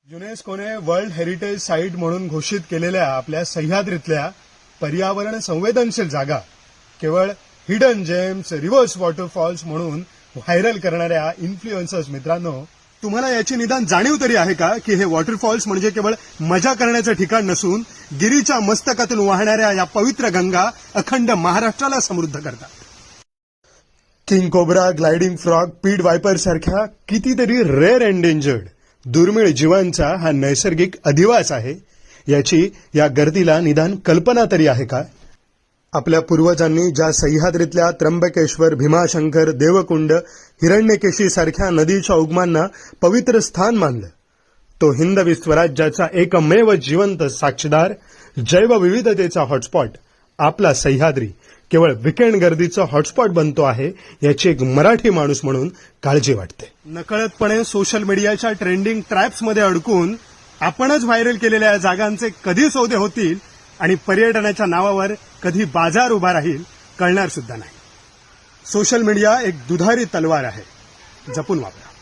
युनेस्कोने world heritage site म्हणून घोषित केलेल्या आपल्या सह्याद्रीतल्या पर्यावरण संवेदनशील जागा केवळ हिडन जेम्स, रिव्हर्स वॉटरफॉल्स म्हणून व्हायरल करणाऱ्या इन्फ्लुएन्सर्स मित्रांनो, तुम्हाला याची निदान जाणीव तरी आहे का की हे वॉटरफॉल्स म्हणजे केवळ मजा करण्याचं ठिकाण नसून गिरीच्या मस्तकातून वाहणाऱ्या या पवित्र गंगा अखंड महाराष्ट्राला समृद्ध करतात. किंग कोब्रा, ग्लायडिंग फ्रॉग, पीड वायपर सारख्या कितीतरी रेअर एंडेंजर्ड दुर्मिळ जीवांचा हा नैसर्गिक अधिवास आहे. याची या गर्दीला निदान कल्पना तरी आहे का? आपल्या पूर्वजांनी ज्या सह्याद्रीतल्या त्र्यंबकेश्वर, भीमाशंकर, देवकुंड, हिरण्यकेशी सारख्या नदीच्या उगमांना पवित्र स्थान मानलं, तो हिंदवी स्वराज्याचा एकमेव जिवंत साक्षीदार, जैवविविधतेचा हॉटस्पॉट आपला सह्याद्री केवळ विकेंड गर्दीचं हॉटस्पॉट बनतो आहे याची एक मराठी माणूस म्हणून काळजी वाटते. नकळतपणे सोशल मीडियाच्या ट्रेंडिंग ट्रॅप्समध्ये अडकून आपणच व्हायरल केलेल्या या जागांचे कधी सौदे होतील आणि पर्यटनाच्या नावावर कधी बाजार उभा राहील कळणार सुद्धा नाही. सोशल मीडिया एक दुधारी तलवार आहे, जपून वापरा.